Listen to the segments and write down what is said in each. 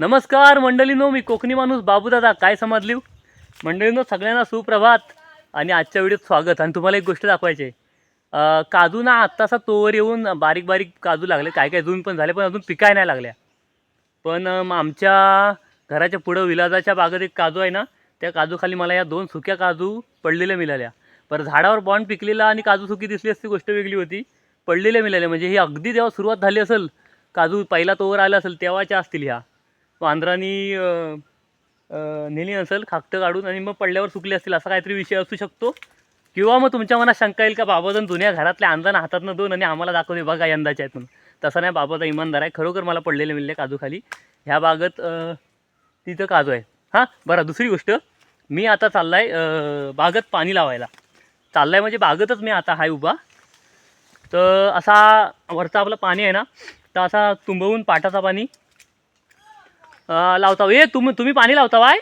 नमस्कार मंडळींनो, मी कोकणी माणूस बाबूदादा. काय समजली मंडळींनो? सगळ्यांना सुप्रभात आणि आजच्या व्हिडिओत स्वागत. आणि तुम्हाला एक गोष्ट दाखवायची आहे. काजू ना आत्तासा तोवर येऊन बारीक बारीक काजू लागले, काय काय जून पण झाले, पण अजून पिकाय नाही लागल्या. पण आमच्या घराच्या पुढं विलाजाच्या बागेत एक काजू आहे ना, त्या काजूखाली मला या 2 सुक्या काजू पडलेल्या मिळाल्या. पर झाडावर बॉन्ड पिकलेला आणि काजू सुकी दिसली असती गोष्ट वेगळी होती. पडलेल्या मिळाल्या म्हणजे ही अगदी जेव्हा सुरुवात झाली असेल, काजू पहिला तोवर आला असेल तेव्हाच्या असतील ह्या. वांद्रानी नेली नसेल खाकटं काढून आणि मग पडल्यावर सुकले असतील, असा काहीतरी विषय असू शकतो. किंवा मग तुमच्या मनात शंका येईल का बाबाजण जुन्या घरातल्या अंदाना हातातनं 2 आणि आम्हाला दाखवते बघा यंदाच्या आहेत म्हणून. तसं नाही, बाबाचा इमानदार आहे. खरोखर मला पडलेले मिळले काजूखाली ह्या बागेत. तिथं काजू आहे. हां बरं, दुसरी गोष्ट, मी आता चालला आहे बागेत पाणी लावायला. चालला आहे म्हणजे बागेतच मी आता आहे उभा. तर असा वरचा आपलं पाणी आहे ना, तर असा तुंबवून पाटाचा पाणी लावता. तुम्ही पाणी लावता वाय?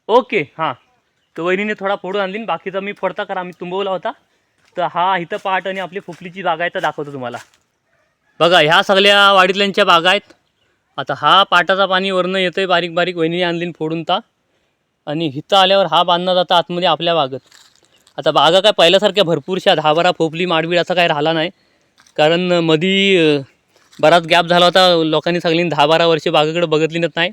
ओके हां. तर वहिनीने थोडा फोडून आणली, बाकीचा मी फोडता करा, आम्ही तुंबवला होता. तर हा इथं पाट आणि आपली फुफलीची बागा आहे तर दाखवतो तुम्हाला. बघा ह्या सगळ्या वाडीतल्यांच्या बागा आहेत. आता हा पाटाचा पाणी वरनं येतं आहे बारीक बारीक, वहिनीने आणली फोडून ता. आणि इथं आल्यावर हा बांधला जाता आतमध्ये आपल्या बागेत. आता बागा काय पहिल्यासारख्या भरपूरशा 10-12 फोफली माडबीड असा काय राहिला नाही, कारण मधी बराच गॅप झाला होता. लोकांनी सगळ्यांनी 10-12 वर्षे बागेकडे बघितलीच नाही.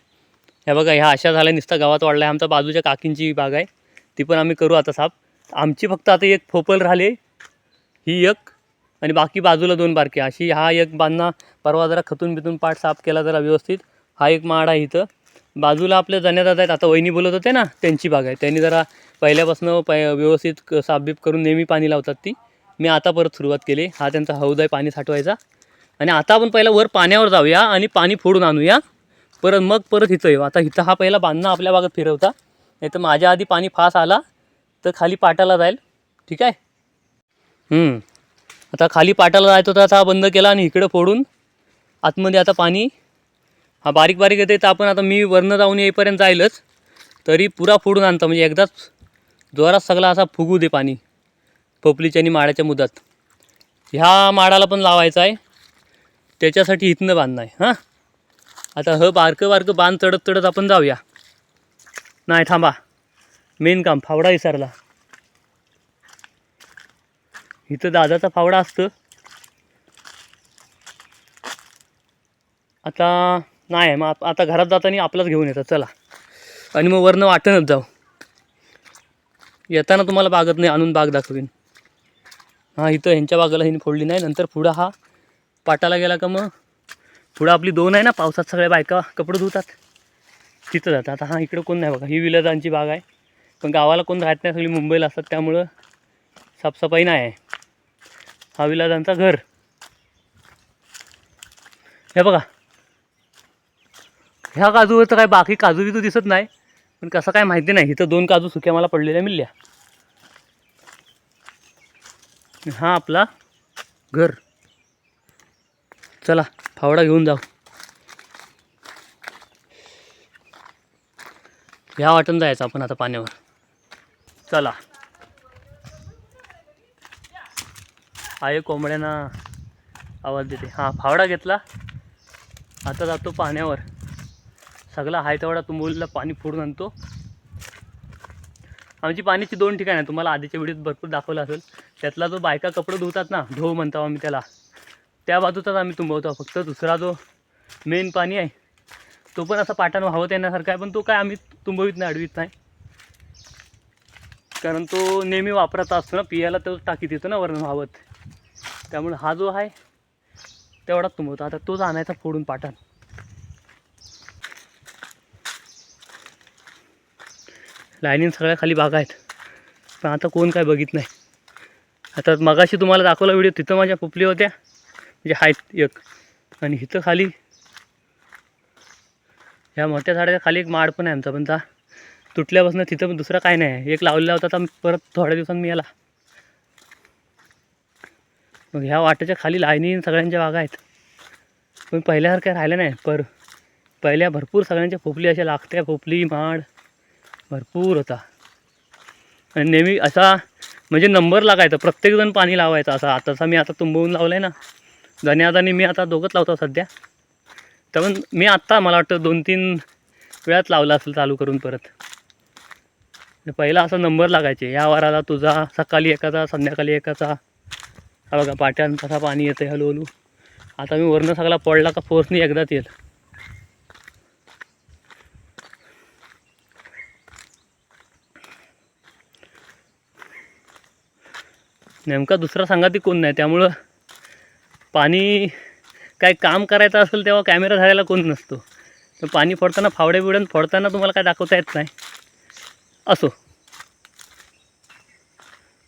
ह्या बघा ह्या अशा झाल्या, नुसता गावात वाढला आहे. आमच्या बाजूच्या काकींची बाग आहे, ती पण आम्ही करू आता साफ. आमची फक्त आता एक फोपल राहिले, ही एक, आणि बाकी बाजूला 2 बारके अशी. हा एक बांधणा परवा जरा खतून बितून पाठ साफ केला जरा व्यवस्थित. हा एक माड आहे इथं. बाजूला आपल्या जण्यादादा आहेत, आता वहिनी बोलत होते ना, त्यांची बाग आहे. त्यांनी जरा पहिल्यापासून व्यवस्थित साफबीफ करून नेहमी पाणी लावतात ती. मी आता परत सुरुवात केली. हा त्यांचा हौद आहे पाणी साठवायचा. आणि आता आपण पहिला वर पाण्यावर जाऊया आणि पाणी फोडून आणूया, परत इथं येऊ. आता इथं हा पहिला बांधणं आपल्या बागेत फिरवता, नाही तर माझ्या आधी पाणी फास आला तर खाली पाटाला जाईल. ठीक आहे. आता खाली पाटाला जायचं तर आता बंद केला आणि इकडं फोडून आतमध्ये आता पाणी हा बारीक बारीक येते. तर आपण आता मी वरनं जाऊन येईपर्यंत जाईलच, तरी पुरा फोडून आणता म्हणजे एकदाच जोरात सगळा असा फुगू दे पाणी पोपलीच्या आणि माडाच्या मुदात. ह्या माडाला पण लावायचा आहे, त्याच्यासाठी इथनं बांधणं आहे. हां आता बारकं बारकं बांध चढत चढत आपण जाऊया. नाही थांबा, मेन काम फावडा विसरला. इथं दादाचा फावडा असतं. आता नाही, मग आता घरात जाताना आपलाच घेऊन येतात चला. आणि मग वरनं वाटणच जाऊ. येताना तुम्हाला बागत नाही आणून बाग दाखवीन. हां इथं ह्यांच्या बागाला ह्यांनी फोडली नाही. नंतर पुढं हा पाटाला गेला का मग पुढं आपली 2 आहे ना, पावसात सगळ्या बायका कपडे धुतात, तिथं जातात. आता हां इकडं कोण नाही बघा, ही विलाजांची बाग आहे. पण गावाला कोण राहत नाही, सगळी मुंबईला असतात, त्यामुळं साफसफाई नाही आहे. हा विलाजांचा घर. हे बघा ह्या काजूवर तर काय बाकी काजू बिजू दिसत नाही, पण कसं काय माहिती नाही. इथं 2 काजू सुक्या मला पडलेल्या मिळल्या. हा आपला घर. चला फावडा घेऊन जाऊ. ह्या वाटण जायचं आपण आता पाण्यावर. चला. आहे कोंबड्यांना आवाज देते. हां फावडा घेतला, आता जातो पाण्यावर. सगळा हाय तेवढा तुंबवलेला पाणी फोडून आणतो. आमची पाण्याची 2 ठिकाणं आहे, तुम्हाला आधीच्या व्हिडिओत भरपूर दाखवलं असेल. त्यातला जो बायका कपडे धुतात ना, ढो म्हणतो आम्ही त्याला, त्या बाजूचाच आम्ही तुंबवतो. फक्त दुसरा जो मेन पाणी आहे तो पण असा पाटानं वाहवत येण्यासारखा आहे, पण तो काय आम्ही तुंबवीत नाही, अडवीत नाही, कारण तो नेहमी वापराचा असतो ना, पियाला तो टाकीत येतो ना वरून वाहवत. त्यामुळे हा जो आहे तेवढाच तुंबवतो. आता तोच आणायचा फोडून पाटान. लाईनीन सगळ्या खाली बागा आहेत, पण आता कोण काय बघित नाही. आता मगाशी तुम्हाला दाखवला व्हिडिओ, तिथं माझ्या पुपली होत्या म्हणजे आहेत एक, आणि इथं खाली ह्या मोठ्या झाडाच्या खाली एक माड पण आहे आमचा, पण ता तुटल्यापासून तिथं पण दुसरा काय नाही आहे. एक लावलेला होता, तर परत थोड्या दिवसांनी मी याला. मग ह्या वाटेच्या खाली लाईनीन सगळ्यांच्या बागा आहेत, पण पहिल्यासारख्या राहिल्या नाही. पहिल्या भरपूर सगळ्यांच्या पोपली अशा लागत्या, पोपली माड भरपूर होता. आणि नेहमी असा म्हणजे नंबर लागायचा, प्रत्येकजण पाणी लावायचा असा. तसा मी आता तुंबवून लावलं आहे ना, धन्याद आणि मी आता दोघंच लावतो सध्या. तर पण मी आत्ता मला वाटतं 2-3 वेळात लावला असेल चालू करून परत. पहिला असा नंबर लागायचे, या वाराला तुझा सकाळी एकाचा संध्याकाळी एकाचा. हा बघा पाट्यानं कसा पाणी येतं आहे हळूहळू. आता मी वरनं सगळा पडला का फोर्सनी एकदाच येईल. नेमका दुसरा संगाती कोण नाही, त्यामुळं पाणी काय काम करायचं असेल तेव्हा कॅमेरा धरायला कोण नसतो. तर पाणी फोडताना फावडे बिवड्यानं फोडताना तुम्हाला काय दाखवता येत नाही. असो,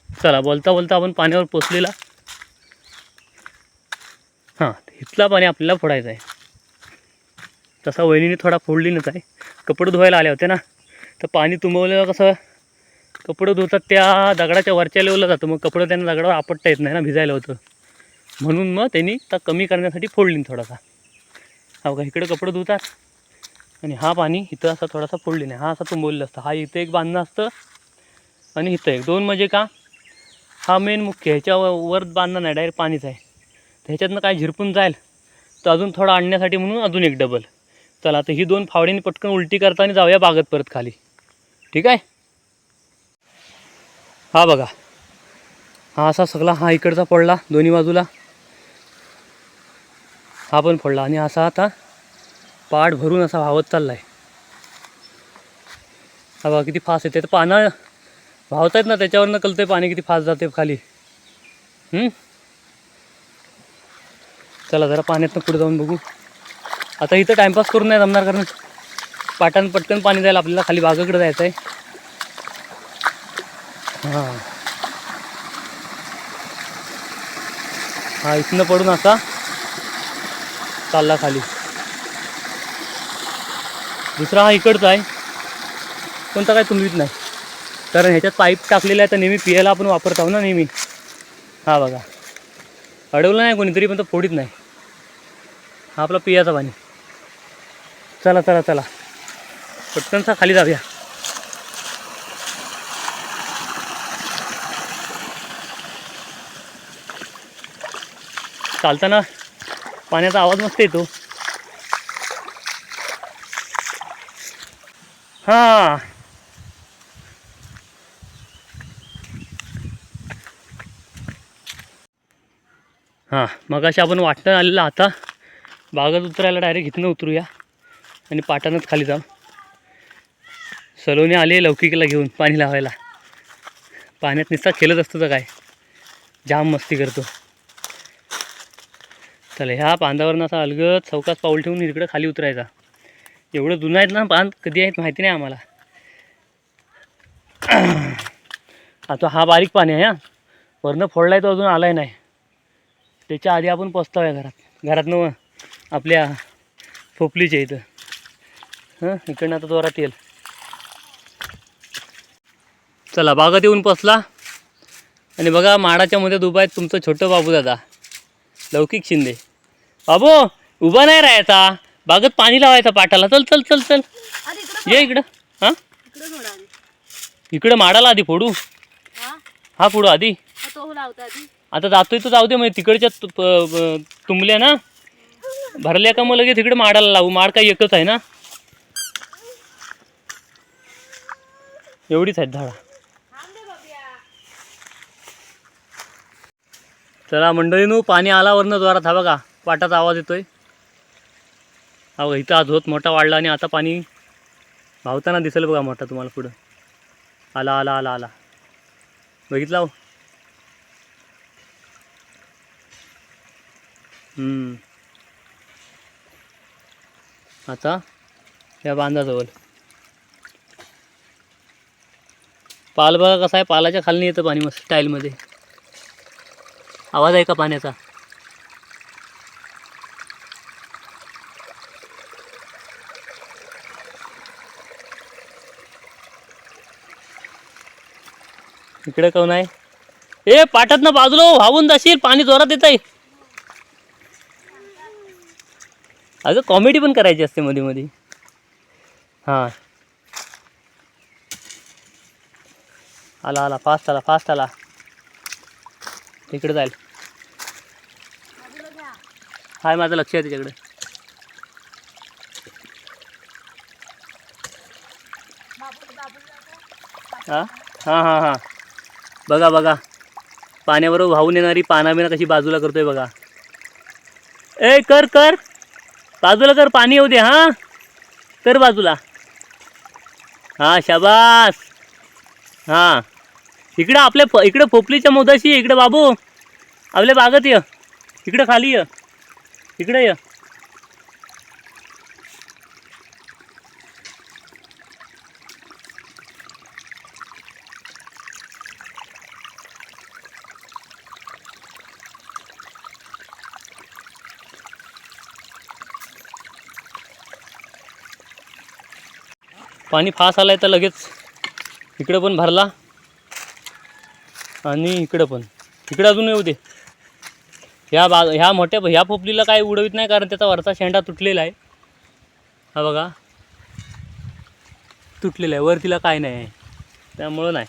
चला बोलता बोलता आपण पाण्यावर पोचलेला. हां, इथला पाणी आपल्याला फोडायचं आहे. तसा वहिनीने थोडा फोडलीनच आहे. कपडे धुवायला आले होते ना, तर पाणी तुंबवल्यावर कसं कपडे धुतात त्या दगडाच्या वरच्या लेवलला जातं, मग कपडे त्यांना दगडावर आपटता येत नाही ना, भिजायला होतं. म्हणून मग त्यांनी तर कमी करण्यासाठी फोडलीन थोडासा. हा बघा इकडे कपडे धुतात आणि हा पाणी इथं असा थोडासा फोडली नाही, हा असा तुंबवलेला असतं. हा इथं एक बांधणं असतं आणि इथं एक, 2 म्हणजे का हा मेन मुख्य. ह्याच्या वर बांधणं नाही, डायरेक्ट पाणीच आहे. ह्याच्यातनं काय झिरपून जाईल तर अजून थोडं आणण्यासाठी म्हणून अजून एक डबल. चला आता ही 2 फावड्यांनी पटकन उलटी करताना जाऊया बागत परत खाली. ठीक आहे. हा बघा, हा असा सगळा हा इकडचा पडला दोन्ही बाजूला, हा पण पडला आणि असा आता पाठ भरून असा वाहत चालला आहे. हा बघा किती फास्ट येते. तर पानं वाहत आहेत ना, त्याच्यावरनं कळतं पाणी किती फास्ट जाते खाली. चला जरा पाण्यातनं पुढे जाऊन बघू. आता इथं टाईमपास करून नाही जमणार, कारण पाटानं पटकन पाणी जायला आपल्याला खाली बागाकडे जायचं आहे. हां हा, इथनं पडून असा चालला खाली. दुसरा हा इकडचा आहे, कोणता काय तुंबवीत नाही, कारण ह्याच्यात पाईप टाकलेला आहे तर नेहमी पियाला आपण वापरतो ना नेहमी. हा बघा, अडवलं नाही कोणीतरी पण तो फोडीत नाही. हा आपला पियाचा पाणी. चला चला चला पटकनसा खाली जाऊया. चालताना पाण्याचा आवाज मस्त येतो. हां हां, मग अशा आपण वाटणं आलेलं. आता बागेत उतरायला डायरेक्ट इथनं उतरूया आणि पाटानंच खाली जाऊ. सलोने आले लौकिकीला घेऊन पाणी लावायला. पाण्यात नुसता खेळत असतो तर काय, जाम मस्ती करतो. चला ह्या बांधावरनं असा अलगद चौकात पाऊल ठेवून इकडं खाली उतरायचा. एवढं जुनं आहेत ना बांध, कधी आहेत माहिती नाही आम्हाला. आता हा बारीक पाणी आहे. हां, वरनं फोडला आहे तो अजून आला आहे नाही. त्याच्या आधी आपण पोचताव्या घरातनं आपल्या फोपलीच्या इथं. हां, इकडनं आता जोरात येईल. चला बागात येऊन पोचला आणि बघा माडाच्या मध्ये उभा आहे तुमचं छोटं बाबू दादा लौकिक शिंदे. बाबू उभा नाही राहायचा, बागेत पाणी लावायचा पाटाला. चल चल चल चल ये इकडं. हां इकडं माडाला आधी फोडू. हा फोडू आधी. आता जातोय तर जाऊ दे, मग तिकडच्या तुंबल्या ना भरल्या का मग लगेच तिकडे माडाला लावू. माड काही एकच आहे ना, एवढीच आहेत झाडं. चला मंडळीनू, पाणी आला वरनं जोरात. हा बघा पाटाचा आवाज येतोय. हा बघा इथं आज होत मोठा वाढला आणि आता पाणी भावताना दिसेल बघा मोठा तुम्हाला पुढं. आला आला आला आला, बघितला हो. आता या बांधाजवळ पाल बघा कसा आहे, पालाच्या खाली येतं पाणी मस्त स्टाईलमध्ये. आवाज आहे का पाण्याचा? इकडे कोण आहे? ए पाटात ना बाजूला वाहून जाशील, पाणी जोरात येत आहे. अगं कॉमेडी पण करायची असते मध्ये मध्ये. हां आला आला, फास्ट आला फास्ट आला. तिकडे जाईल. हाय, माझं लक्ष आहे त्याच्याकडे. हां हां हां हां, बघा बघा, पाण्याबरोबर वाहून येणारी पानाबिना कशी बाजूला करतोय बघा. ए कर कर, बाजूला कर, पाणी येऊ दे. हां कर बाजूला. हां शाबास. हां इकडं आपल्या इकडं पोपलीच्या मोदाशी इकडं बाबू, आपल्या बागत ये, इकडं खाली ये, इकडं ये. पाणी फास आलाय तर लगेच इकडं पण भरला आणि इकडं पण, इकडं अजून येऊ दे. ह्या मोठ्या ह्या पोपलीला काय उडवित नाही, कारण त्याचा वरचा शेंडा तुटलेला आहे. हा बघा तुटलेला आहे, वर तिला काय नाही आहे, त्यामुळं नाही.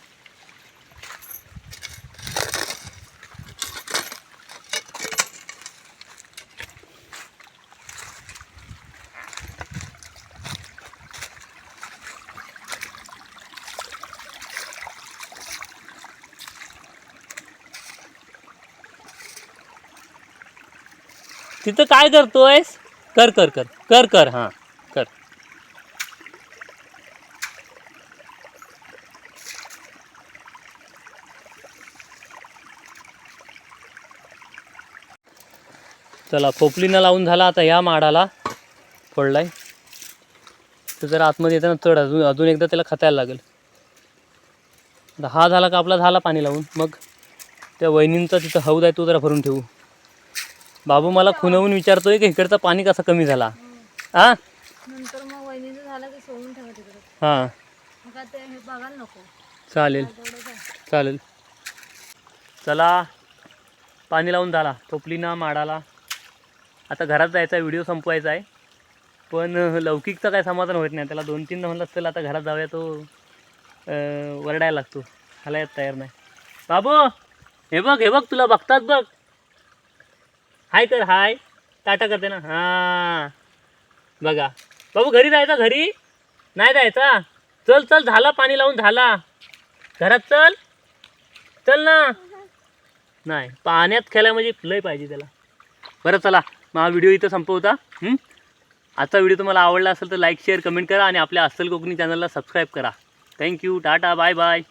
तिथं काय करतोयस? कर कर कर कर कर, हां कर. चला, पोपलीनं लावून झाला. आता ह्या माडाला फोडलाय तर जरा आतमध्ये येताना चढ, अजून एकदा त्याला खतायला लागेल. आता हा झाला का आपला झाला पाणी लावून. मग त्या वहिनींचा तिथं हौद आहे तो जरा भरून ठेवू. बाबू मला खुनवून विचारतोय की इकडचं पाणी कसं कमी झाला. हां नंतर मग वहिनीचं झालं की सोडून ठेवा तिकडे. हां मग आता हे बघायला नको. चालेल तेवढंच आहे. चालेल. चला, पाणी लावून झाला पोपलीना माडाला. आता घरात जायचा, व्हिडिओ संपवायचा आहे. पण लौकिकचं काय समाधान होत नाही. त्याला 2-3 म्हणलं असतं आता घरात जाऊया, तो वरडायला लागतो, ह्याला येत तयार नाही. बाबू हे बघ, हे बघ, तुला बघतात बघ. हाय कर, हाय टाटा करते ना. हां बघा बाबू, घरी जायचा? घरी नाही जायचा? चल चल, झाला पाणी लावून, झाला. घरात चल, चल ना. नाही, पाण्यात खेळायला म्हणजे लय पाहिजे त्याला. बरं चला, मग हा व्हिडिओ इथं संपवता. आजचा व्हिडिओ तुम्हाला आवडला असेल तर लाईक, शेअर, कमेंट करा आणि आपल्या अस्सल कोकणी चॅनलला सबस्क्राईब करा. Thank you, tata, bye bye.